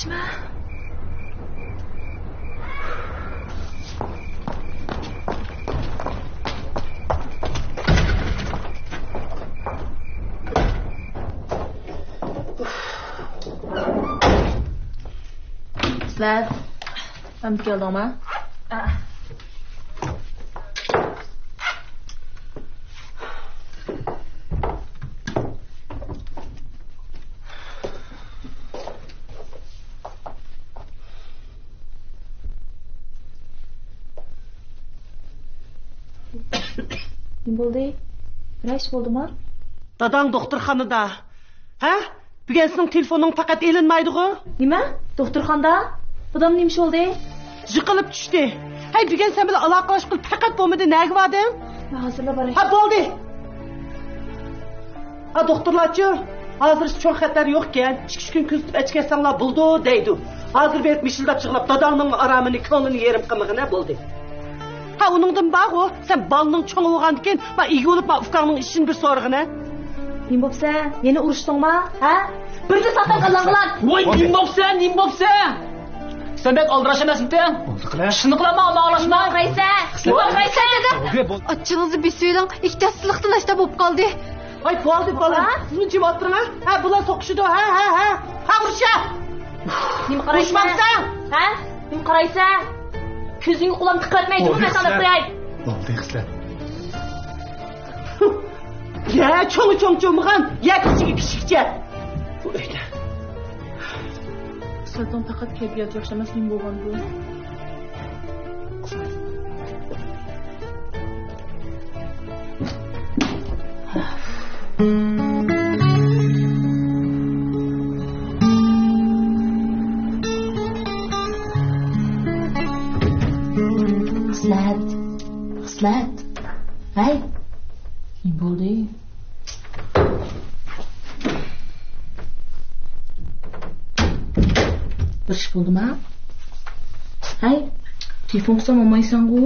Karışma. Sizler hamd keldingmi? Ne bo'ldi? Bir ish bo'ldimi? Dadang doktorxonada. Ha? Bugun sening telefoning faqat elinmaydi-ku. Nima? Doktorxonada? Dadam nima ish bo'ldi? Yiqilib tushdi. Hay, bugun sen bilan aloqalash qilib faqat bo'lmadi, nega bording? Men hozirla boray. Ha, bo'ldi. Ha, doktorlarchi, hozir cho'ng xatar yo'q ekan. 2 kun kuzatib ichkarsanglar bo'ldi deydi. Hozir berib mishildab chiqlab dadangning aramini, ko'nglini yerim qilmag'ina bo'ldi. Ha, uningdan baqo, sen balning cho'ng bo'lgandan keyin men egilib men ufqangning ishini bir so'rg'ina. Nim bo'psa, yana urushdingmi? Ha? Birni satan qilinglar. Voy, nim bo'psa? Sen bek aldirash emasmisan? Shuni qilaman, Allohga Qaysa? Açınızı bir söyleyin. İktasılıktan işte bop kaldı. Ay, bo'ldi bolam. Sizni jim o'tiring. Ha, bular so'qishdi. Ha. Ha, urishya. Nim qaraysan? Urishmaqsan? Ha? Nim qaraysan? Ko'zingni qulam tiqatmaydi, men sana qo'yay. Bo'ldi, xislar. Ya, cho'ng-cho'ng'gan, ya kichikcha. Bu uyda. Sizlardan faqat kayfiyat yaxshimas nim bo'lgan bu. Xislat. Hay. Nim bo'ldi? Bir ish bo'ldimi? Hay, telefon qilsam olmaysan-ku.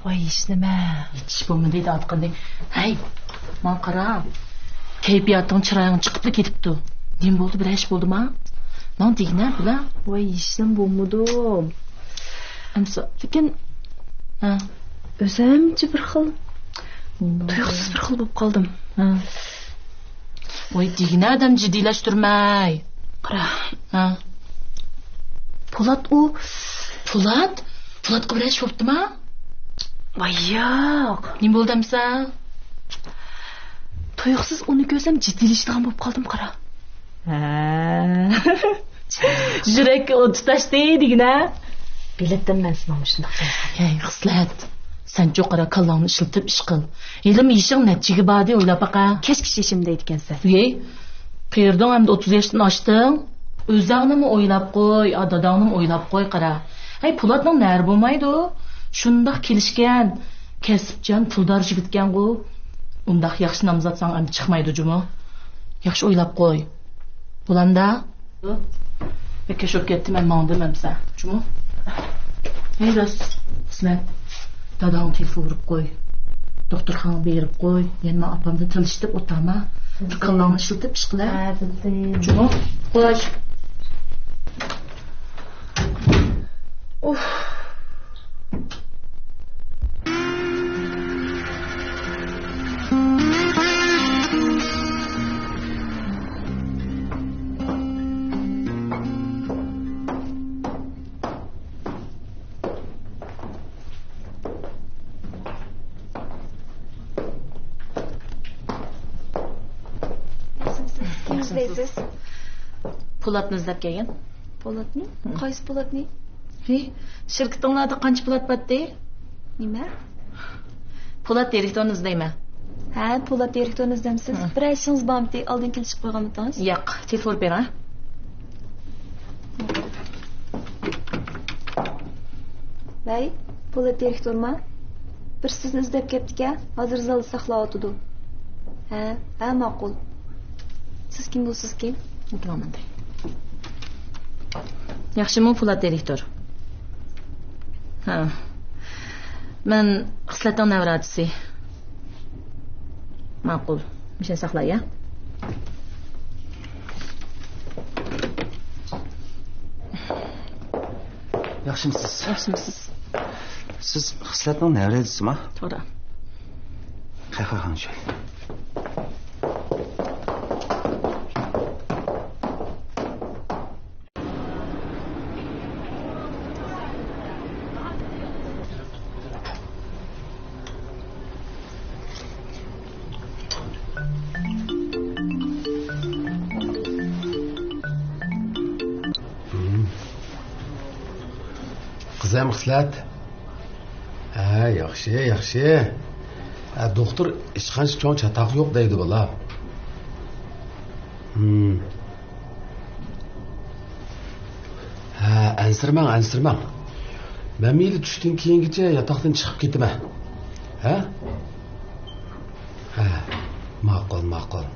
Voy, ish nima? Hech bo'lmadi deydi aytgandek. Hay, men qara. Kayfiyating chiroying chiqibdi ketibdi. Nim bo'ldi, bir ish bo'ldimi? Men degina bular. Voy, ishim bo'lmadim. Amsa, lekin ha, O'zimcha bir xil tuyuqsiz bir xil bo'lib qoldim. ha. Voy, degina adam jiddiylashtirmay. Qara. Ha. Po'lat u. Po'latga bir ish bo'ptimi? Voy, yo'q. Nim bo'ldi amsa? Tuyuqsiz uni ko'rsam jiddiylashadigan bo'lib qoldim, qara. Ha. Yurakka o't tutashdi degina. Biletdim men seni shunday. Hey, xislat. Sen jo'qara kallangni ishlatib ish qil. Elim ishing natijaga bordi o'ylab baqa. Kechki ishim deydi ekansan. Ey, qerding hamda 30 yoshdan oshding. O'zingni o'ylab qo'y, dadangni o'ylab qo'y qara. Hey, Po'latning nar bo'lmaydi. Shundoq kelishgan, kasbchan, puldor yigitgan-ku. Undaq yaxshi nomzodsang ham chiqmaydi jumo. Yaxshi o'ylab qo'y. Bo'landa? Bekka sho'p ketdi, men mangdim hamsa. Jumo. Hey, rost. Xislat. Dadam telefon urib qo'y. Doktorxonaga berib qo'y. Men opamdan tilishib o'taman. Bir qillarni ishlatib ish qilar. Ha, bildim. Jumo. Qo'y. Kimsizsiz? Po'latni izlab kelgan. Po'latni? Qaysi Po'latni? Hey, shirkatinglarda qancha Po'lat botdi? Nima? Po'lat direktorni izlayman. Ha, Po'lat direktorni izlamsiz. Bir ishingiz bormi? Oldin kelishib qo'yganmidingiz? Yo'q, telefon ber, ha. Vay, Po'lat direktormi? Bir sizni izlab ketdik-a, hozir zalda saqlayotdi. Ha, ma'qul. Siz kim bo'lsiz kim? O'tiraman. Yaxshimi Po'lat direktor? Ha. Men xislatning navratchisi. Ma'qul. Misha saqlay, ya. Yaxshimisiz? Yaxshimisiz? Siz Xislatning nevradisizmi? To'g'ri. Qahva xonjoy. Qizim Xislat. Ha, yaxshi. Doktor hech qancha cho'ng chataq yo'q deydi bola. Ha, ansirmang. Men meyli tushdan keyingacha yotoqdan chiqib ketaman. Ha? Ha, ma'qul.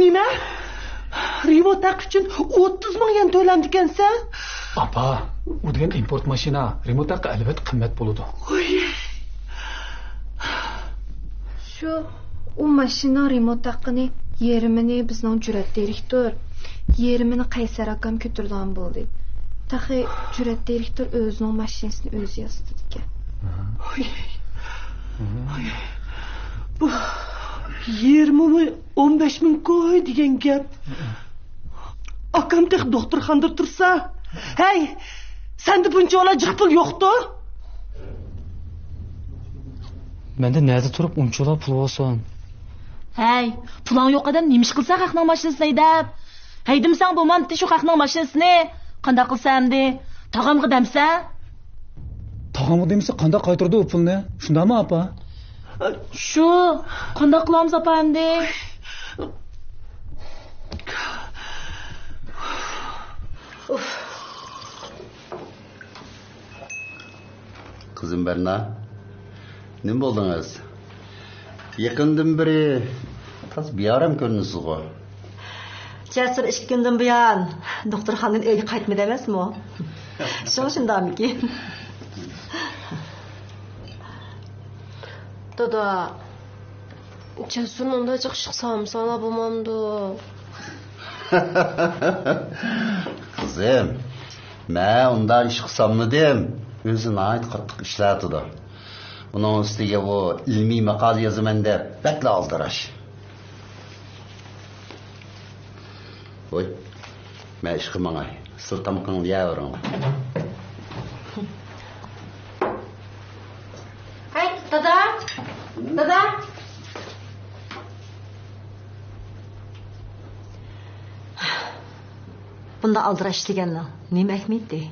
Nima? Remote taq uchun 30 ming yen to'landi ekansa? Apa, u degan import mashina remote albatta qimmat bo'ladi. Shu u mashina remont haqqini yerimini bizning Jurat direktor, yerimini Qaysar akam ko'tirgan bo'ldi. Taxi Jurat direktor o'zining mashinasini o'zi yasadi ekan. Bu 20 ming 15 ming koy degan gap. Akam tek doktorxonada tursa, hey, sende buncha olacak pul yo'qdi? Menda nerede turib unchalar pul olsan? Hey, pulang yo'q odam nima ish qilsa haqning mashinasini haydab? Haydimsan bo'lmamdi shu haqning mashinasini. Qanday qilsamdi? Tog'amga damsa? Tog'amga demsa qanday qaytardi u pulni? Shundami apa? Shu, qanday qilamiz apa endi? Kızım Berna, ne buldunuz? Yakından beri tas bir aram görünüyorsunuz o. Cesur 2 günden bu yan doktorxonadan uyga qaytmadi emasmi o? Shundamiki. Dada, Cesur'un da çıkışsam sana bulmamdı. Kızım, ben ondan çıksam dedim. Özüne ait qattiq işlatdı. Bunun üstüge bu ilmi makal yazımın der. Bekle aldıraş. Oy, ben işkım ana. Sırtam kın yavrum. Hey, dada. Bunda aldıraş deganning nima ahmiyati?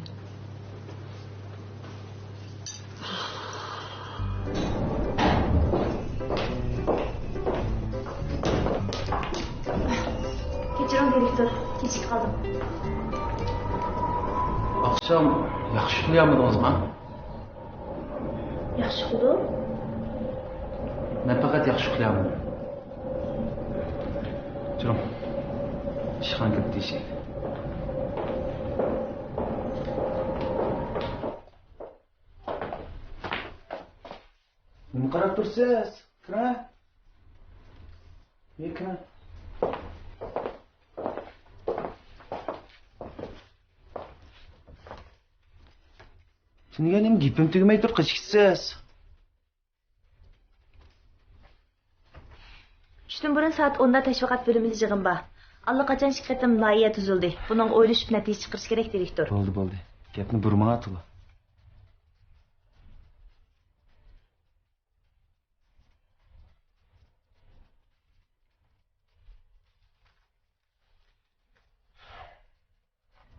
Kechiring direktor, kechikib qoldim. Akşam yaxshi uxlayapmidingizmi? Yaxshi qildim. Men faqat yaxshi uxlayapman. Jurum. Ishxonaga kirib deyishing. Nima qarab tursiz? Kira. Kira. Sizga nima gapim tugmay tur qichkisiz? Tushdan burun soat 10da tashviqot bo'limida yig'in bor. Allaqachon shirkatim loyiha tuzildi. Buning o'ylashib natija chiqarish kerak direktor. Bo'ldi. Gapni burmaga atila.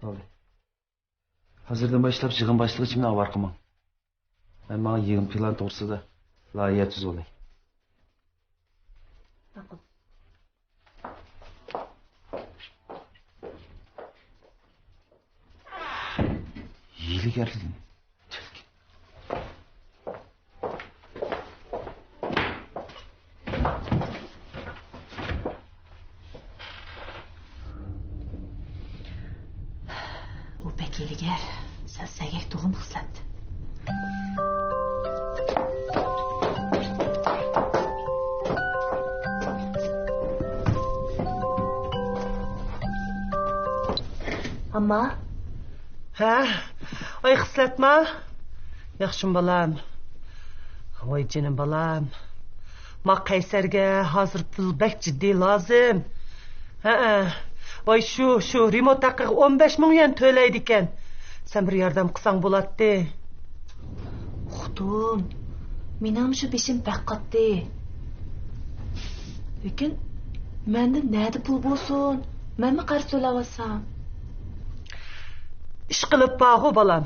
Bo'ldi. Hozirdan boshlab yig'in boshlig'ichimni avar qilmang. Men menga yig'in plan to'g'risida loyiha tuzib olay. Ma'qul. Yiligarlin. U bekiligar, sen sagak tug'im xislat. Amma Ha? Ay xislatma. Yaxshim balam. Voy jinim balam. Ma Qaysarga hozir pul bak jiddiy lozim. Ha. Voy shu remot taqiq 15 ming yuan to'laydi ekan. Sen bir yordam qilsang bo'ladi. Xutum, mening shu beshim baqqatdi. Lekin menda nada pul bo'lsin? Menmi qarz to'layapsam? İş qilib bağu balam.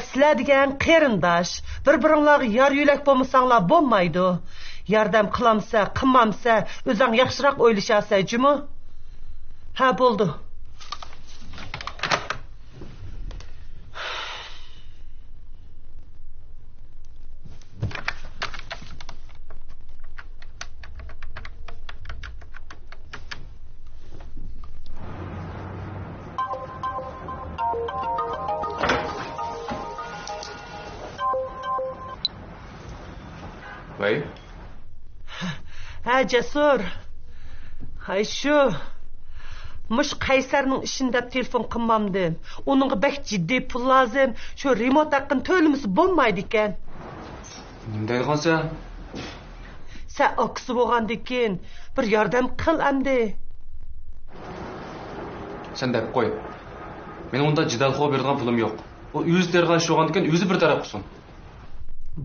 Sizlar degan qarindosh, bir-biringlarga yar yo'lak bo'lmasanglar bo'lmaydi. Yordam qilamsa, qilmamsa, o'zing yaxshiroq o'ylashasa, jimi? Ha, bo'ldi. Vay. Ha, Jasur. Hay shu. Mush Qaysarning ishini deb telefon qilmamdim. Uningga bak jiddiy pul lozim. Shu remot haqqini to'lamasa bo'lmaydi ekan. Nima deyapsan? Sen oqsi bo'lgandan keyin bir yordam qil endi. Sen deb qo'y. Mening unda jidalxo bergan pulim yo'q. O o'zi tergan sho'g'andan o'zi bir taraf qilsin.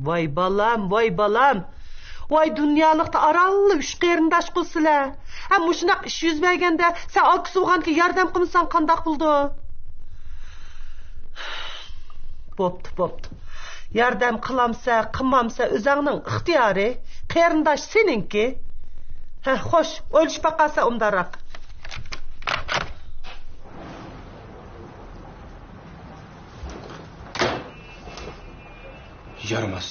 Voy balam, voy balam. Voy dunyolikda aralli 3 qarindosh qilsizlar. Ha, mushunaq ish yuz berganda sen oqsi bo'lganga yordam qilmasang qandoq bo'ldi? Bo'pti. Yordam qilamsa, qilmamsa o'zingning ixtiyori, qarindosh seninki. Ha, xo'sh, o'lish baqasa undaroq. Yaramas.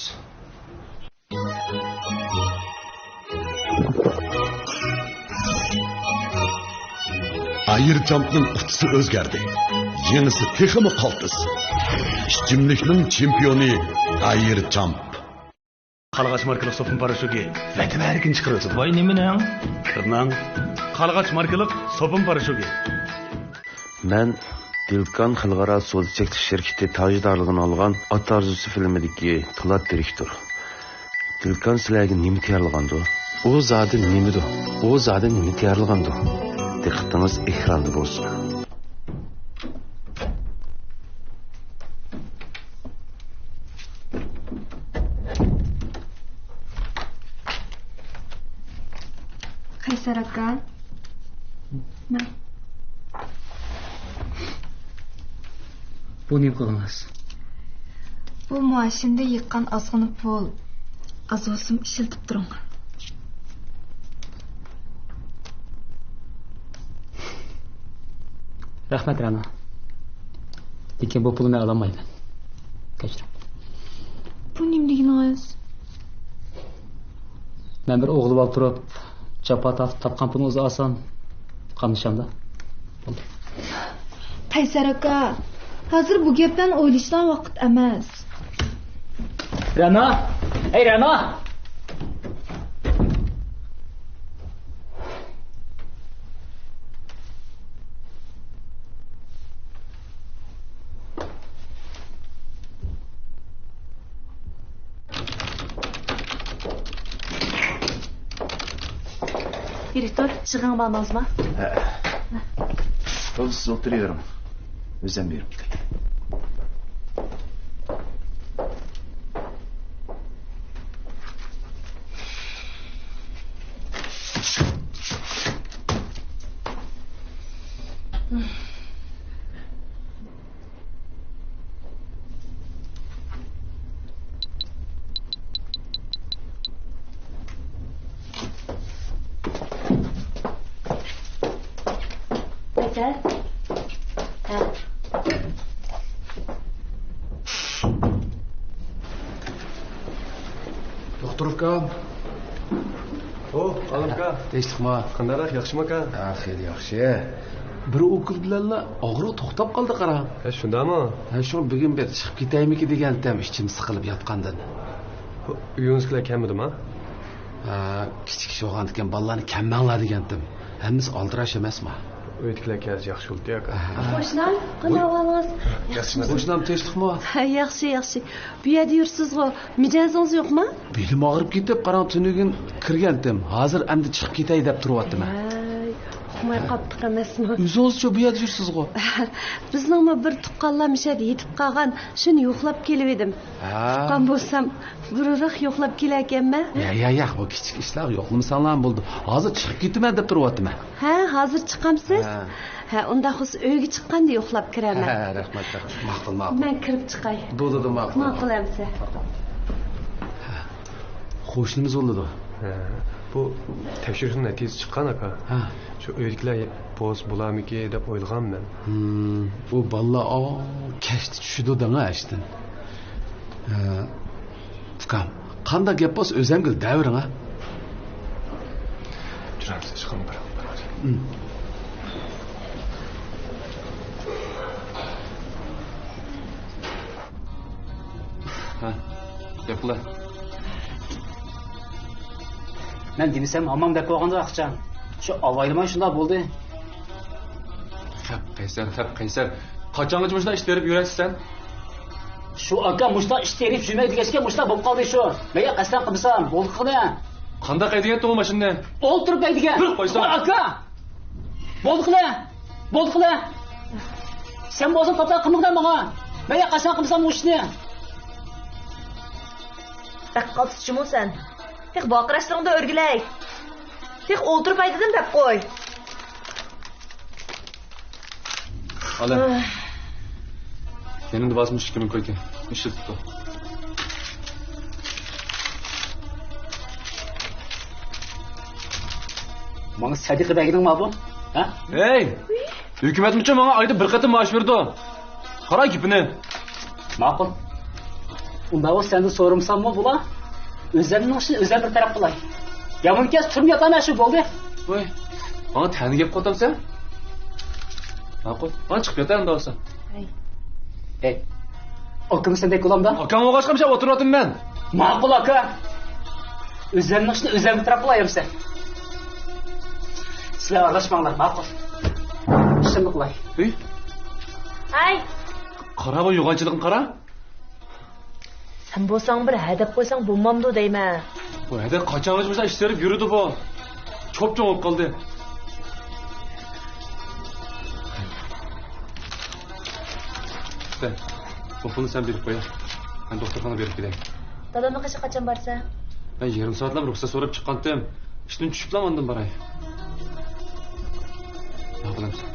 Ayircampning qutisi o'zgardi. Yenisi texmi qaltis. Ishchimlikning chempioni Ayircamp. Qalğaç markalı sopun paraşuki vətib erkin çıxırırsın. Voy nimening? Tırnan. Qalğaç markalı sopun paraşuki. Men Dilkan Xalqaro sud cheksiz şirketi tajdorligini olgan Ot Arzusi filmidagi Tulat direktor. Dilkan sizlarga nima tayyorlagandi? U zodi nimidi? U zodi nima tayyorlagandi? Diqqatingiz ekranda bo'lsin. Qaysar aka. Men Bu nima qilamiz? bu maşinda yiqqan ozg'ini pul azosim ishiltib turing. Rahmat Ra'no. Lekin bu pulni ololmayman. Kechiring. Bu nimliginiz? Men bir o'g'il olib turib, chapa topgan pulni o'zi oson qamshamda. Bo'ldi. Qaysar aka, hozir bu gapdan o'ylashdan vaqt emas. Ra'no! Ey Ra'no! Direktor, шығын балмаңыз ма? Siz oturuyorum. Özlem veririm. Qaysar? Ha. Doktorovka. Alimka. Tinchlikmi? Qandaroq, yaxshimi aka? Ha, xeyli yaxshi. Bir o'kir bilanla og'riq to'xtab qoldi qara. Ha, shundami? Ha, shu bugun bir chiqib ketaymi degandim, ichim siqilib yotgandan. Uyingizlar kamidimi? Ha, kichik sho'g'an ekan bolalarni kammanglar degandim. Hammasi oldirash emasmi? Öğütkiler geldi yaxşı oldu ya. Qo'shnim, qanday ahvolingiz? Qo'shnam tinchlikmi? Yaxshi, yaxshi. Bu yerda yursiz-ku. Mijozingiz yo'qmi? Belim og'rib ketib, qarang tunugin kirgandim. Hozir endi chiqib ketay deb turyaptim. Uqmay qolibdik emasmi? O'zingizcha bu yerda yursiz-ku. Bizningmi bir tuqqanlar mishada yetib qolgan, shuni yo'qlab kelib edim. Tuqqan bo'lsam, burroq yo'qlab kelarkanman. Ya, bu kichik ishlar yo'qlamasanlar bo'ldi. Hozir chiqib ketaman deb turyaptim. Ha, hozir chiqamsiz? Ha, unda xus uyga chiqqanda yo'qlab kiraman. Ha, rahmat. Ma'qul. Men kirib chiqay. Bo'ldi, ma'qul. Ma'qul amsa. Qo'shnimiz o'ldi. Bu tekshirishning natijasi chiqqan aka. Shu öğütkiler boz bulamiki deb o'ylagan men. U balla kashti tushdi danga ashtin. Ukam, qanday gap bo'lsa o'zingil davring ha? Juramiz chiqim bir. Ha, yapla. Men demisem hamam deb qo'yganda aqchan. Shu avaylama shunda bo'ldi. Hep Qaysar. Qachongacha mushta ish berib yurasiz sen? Shu aka mushta ish terib yurmaydi degachga mushta bo'lib qoldi shu. Menga qasdan qilsam, bo'ldi qildi. Qanday qaydigan to'g'ri mashina? O'ltirib qaydigan. Bir qo'ysam. Aka. Bo'ldi qildi. Sen bo'lsang qataq qilmagan menga. Menga qasdan qilsam bu ishni. Taqqalsizmi sen? Tek baqirashlarında örgüley. Tek oturup aydedim dep koy. Ala. Senin de basmış kimin koyken. İşte tuttu. Bana Sadiq Bey'in mi bu? Ha? Hey! Hükümet müçe bana ayda bir katı maaş verdi o. Kara kipini. Ma'qul. Unda o sende sorumsan mı bula? Özlerinin işini özler bir taraf kılay. Yamın kez turm yatana şu oldu. Oy. Bana tani gep kotam sen. Ma'qul. Bana çıkıp yatarım da olsa. Hey. Akım sendek ulam da? Akam o kaçkamışa oturuyordum ben. Ma'qul aka. Özlerinin işini özler bir taraf kılay sen. Sizler arlaşmağlar ma'qul. İşini kılay. Hey. Ay. Kara bu yuğancılığın kara. Sen bolsang bir hadap qo'ysang bo'lmamdi deyman. Bu hede kaçangaçmışa iş verip yürüdü bu. Çok olup kaldı. Sen, bu pulni sen berip koy. Ben doktorxona berip gideyim. Dadamni qachon qachon borsa? Ben yarım saatlab ruxsat so'rab chiqqandim. Ishdan tushiblam ondan boray. Ne qilamsan?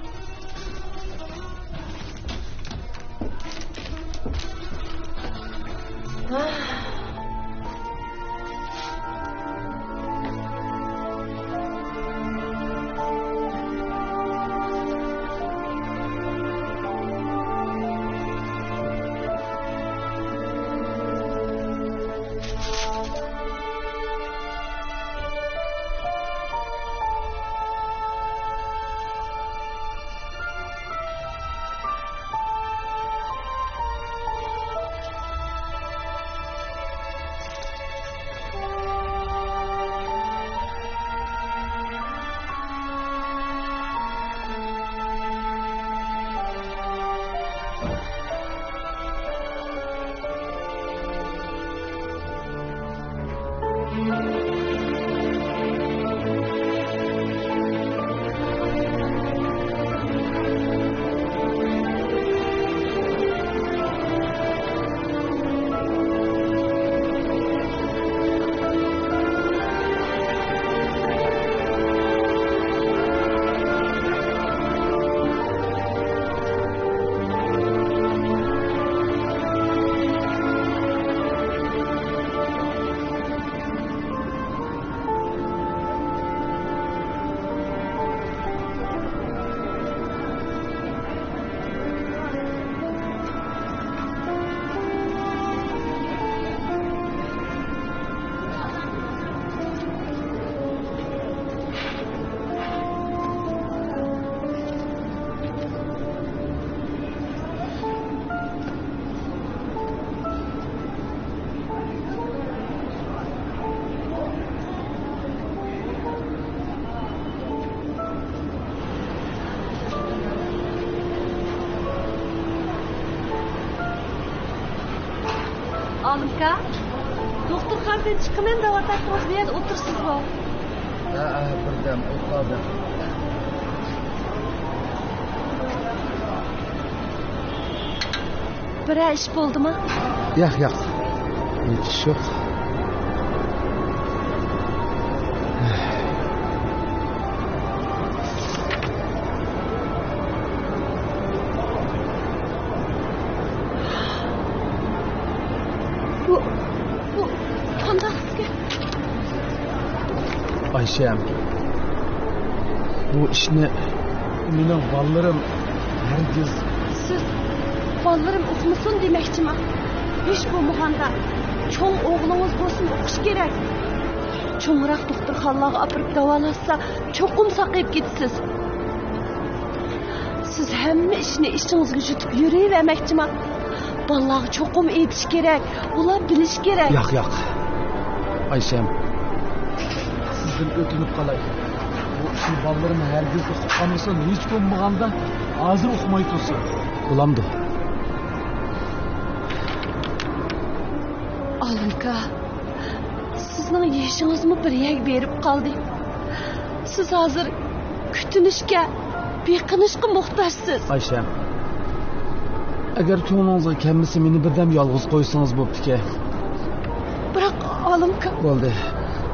Alımka. Doktorxonadan chiqaman deb o'tasiz, bu yerda o'tirsizmi? Birdam o'tladim. Bir ish bo'ldimi? Yo'q. Hech yo'q. Bu qanday sizga? Ayşem, bu ishni mening bolalarim hargiz Siz bolalarım o'qimasin demoqchiman. Hech bo'lmaganda cho'ng o'g'lingiz bo'lsin o'qish kerak. Cho'ngroq doktorxonalarga olib davolashsa, cho'qim saqayib ketasiz. Siz hamma ishni ishingizga yutib yuravermoqchiman. Bolalarga cho'qim aytish kerak, ular bilish kerak. Yo'q. Ayşem, sizdan o'tinib qolay. Bu ishni bolalarim hargiz o'qib qolmasin, hech bo'lmaganda hozir o'qimay tursin. Bo'lamdi. Alımka, sizning yeshingizmi bir yak berib qoldi. Siz hozir kutinishga, beqinishga muhtojsiz. Ayşem, agar ko'nglingizga kelmasa meni birdam yolg'iz qo'ysangiz bo'pti-ku. Biroq Alımka, Bo'ldi.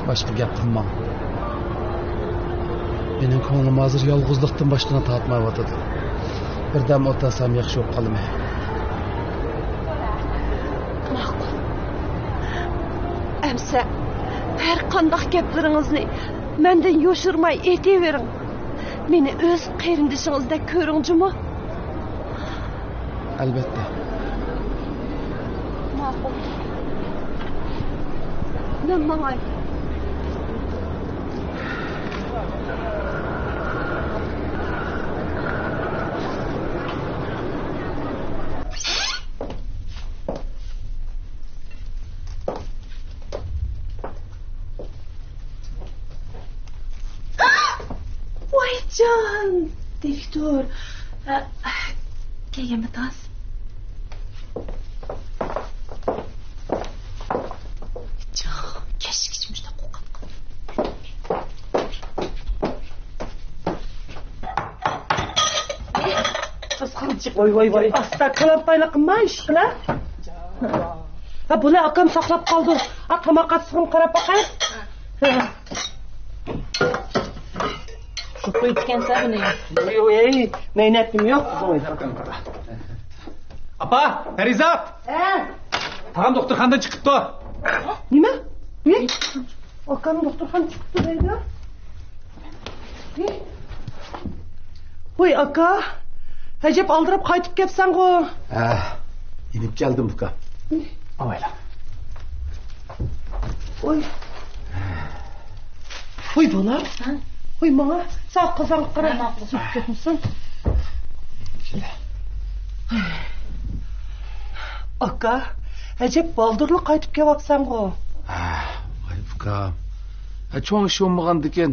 Boshqa gap qilmang. Mening ko'nglim hozir yolg'izlikdan boshqani topmayotdi. Birdam o'tasam yaxshi bo'lib qolmaydi. ma'qul. Amsa, har qanday gaplaringizni mendan yo'shirmay aytavering. Meni o'z qarindishingizdek ko'ringizmi? Albatta. Ma'qul. Men mangay. Can, direktor. Kelganmisiz? Can, kechikishimizda qo'rqib Qizg'anchiq, voy. Asta qilib qilma ishlar. Bular akam saqlab qoldi. Tomoqqa sig'im qarab boqay. Şu koyutkense bunu yap. Yo'q, meynetim yo'q. Apa, Perizat. Tag'am doktorxonadan chiqibdi. Nima? Akam doktorxonadan chiqibdi deydi. Voy aka, ajab aldirib qaytib kelsan-ku. Inib keldim buka. Avayla. Voy bola. Voy bana, sağ kazan qara. Ketmisin. Aka, ajab baldırlı qaytib kelyapsan-ku. Voy buka. Cho'ng ish bo'lmagandikan,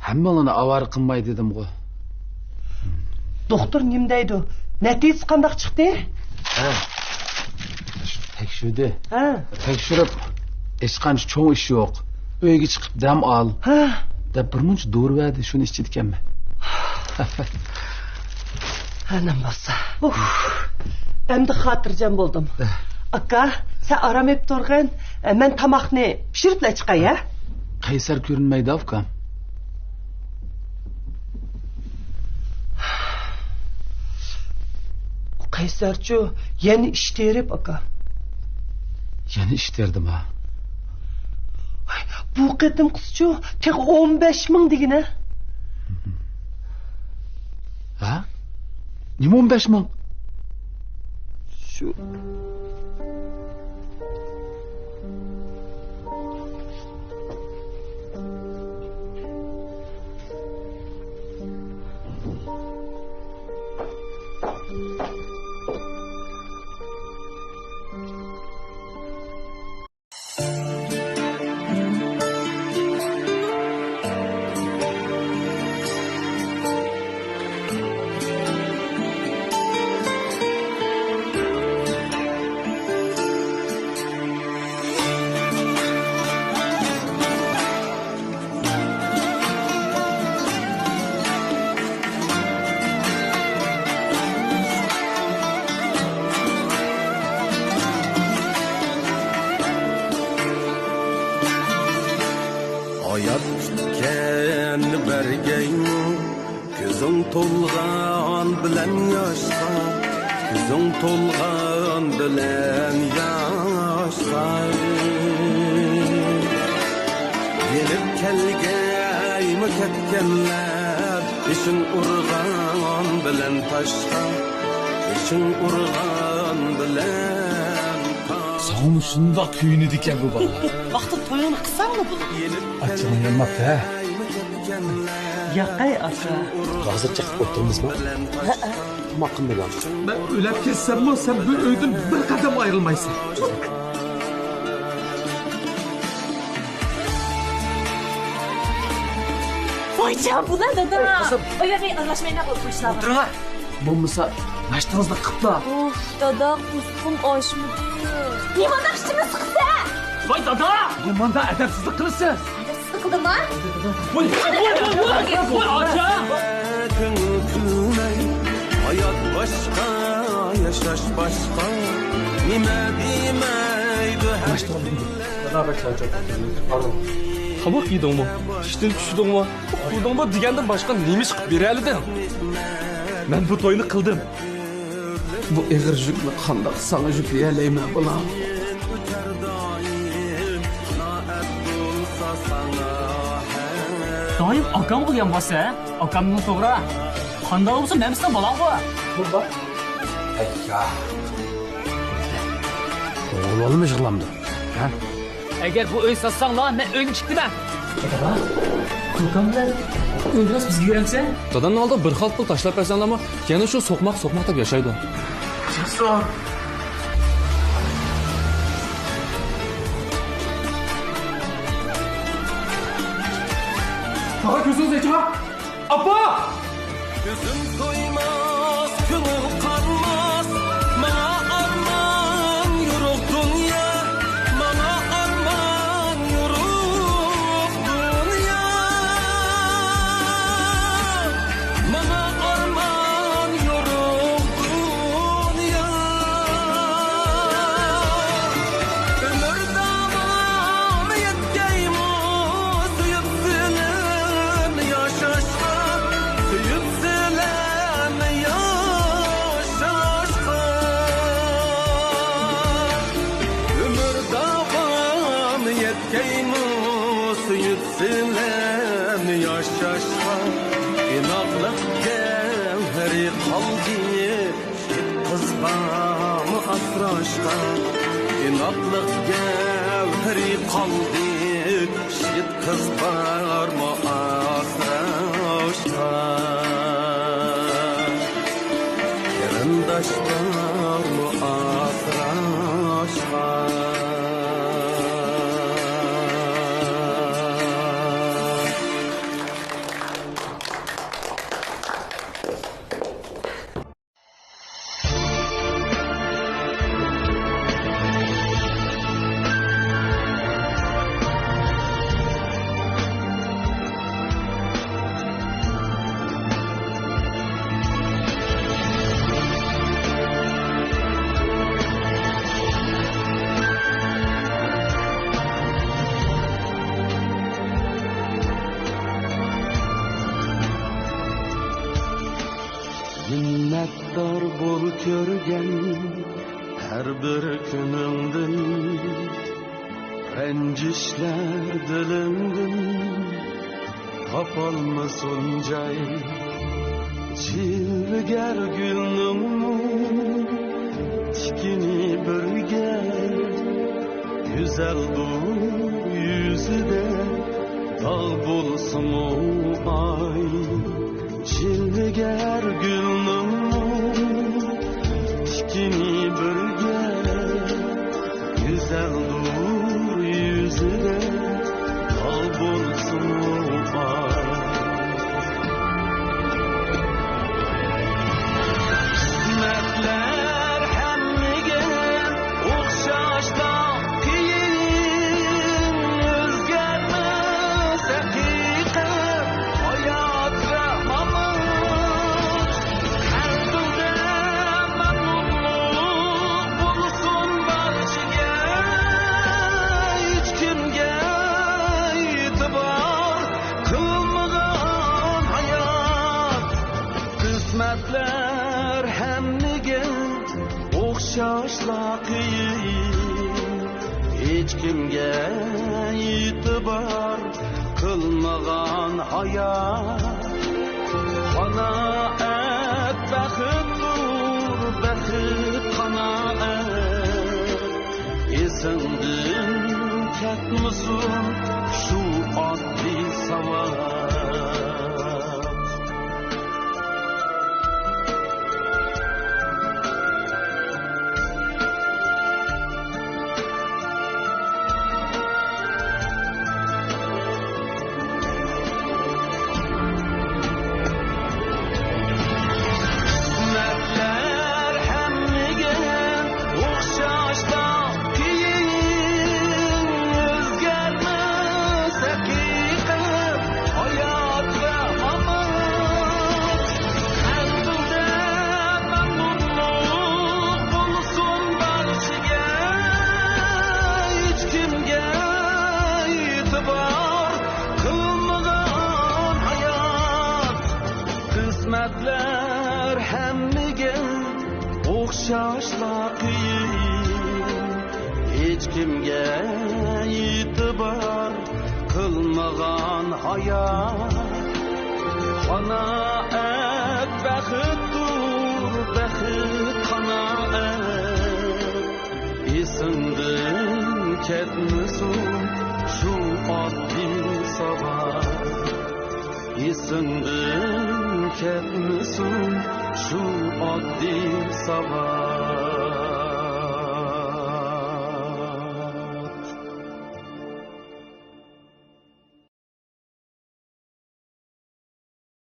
hammalani avar qilmay dedim-ku. Doktor nim deydi? Natijasi qanday chiqdi? Tekshirdi. Tekshirib, hech qancha cho'ng ish yo'q. Uyga chiqib dam ol. Da bir muncha dori verdi, shuni ichdi ekanman. Anam bo'lsa. Endi xotirjam bo'ldim. Aka, sen aram ep turgan, men tamoqni pishirib chiqay, ya? Qaysar ko'rinmaydi, ukam. Qaysarchu, yeni ish terib, aka. Yeni ish terdim ha. Bu qitim qizchu, tek 15 ming degina. Ha? Nima 15 ming? Shu Gözün tolgan bilen yaşa, gözün tolgan bilen yaşa. Gelip kelgeymi ketkenler, işin urgan bilen taşka, işin urgan bilen taşka. Sağım şunda köyünü diken bu bala. Vakti toyunu kısan mı bu? Açığın yanmak he. Yakay asa. Hazır çıkıp oturtunuz mu? Tam hakkında gel. Ben ölep kessem mi sen bu öydün bir kadem ayrılmaysın. Vay canım bu ne dada? Öyle bir anlaşmayı ne bulmuşlar? Oturun ha. Bulmuşsa açtığınızda kıpla. Of dada kuskum aşmıdı. Limanda kışımı sıksa. Vay dada. Limanda edepsizlik kılırsın. Sıkıldım lan. Vay aca. Hayat başka, yaşaş başka. Nime demeydi her Beraber çayacak. Pardon. Kabuk yedin mi? İşten düştün mü? Kurdun mu degenden başka neymiş bir elden? Ben bu toyunu kıldım. Bu eğer jükle kandak sana yükleyeleyim bulam. Dayım akam kılgan basa. Akamның to'g'ri. Qanday bo'lsa, memsidan balang bu. Burada. Ayya. Oğlu mu yıkılamdı? Ha? Agar bu uy satsanglar, men uyga chiqdim. Kulkamlar o'ldiras bizga yuramsa? Dadanın aldı bir xalq pul tashlab bersanlarmi, yana shu so'qmoq deb yashaydi. Jasur. Daha gözünüz açma. Abba! Gözüm koymaz, gönül kanmaz. Bana arman yürük dünya, bana arman yürük dünya. Bana arman yürük dünya. Ömür damamı yetkeyimiz, yükselen yaşaşma. Yükselen yaşaşma. Ömür davam yetkeyimiz, yükselen yaşaşma. İnaklık gevheri kaldı, kız bağımı asraşka. İnaklık gevheri kaldı, kız bağımı asraşka. Yandaşlar mı asraşka. Minnettar bol körgen her bir günündün. Rencişler dilimdin, kapalmasın cay. Cilger gülnün tikini birge, güzel bu yüzüde dal bulsun o ay. Cilger gülnün tikini birge, güzel dur yüzüne dal bulsun o ay. Kısmetler hemmige okşaşta kiyin, özgermez hakikat hayat ve mamut. Qismatlar hammaga o'xshashla qiyin, hech kimga e'tibor qilmagan hayot. Qanoat baxtdir, baxt qanoat. Esingdan ketmasin shu oddiy savol. Qismatlar hammaga o'xshashla qiyin, hech kimga e'tibor qilmagan hayot. Qanoat baxtdir, baxt qanoat. Esingdan ketmasin shu oddiy savol. Esingdan ketmasin shu oddiy savol.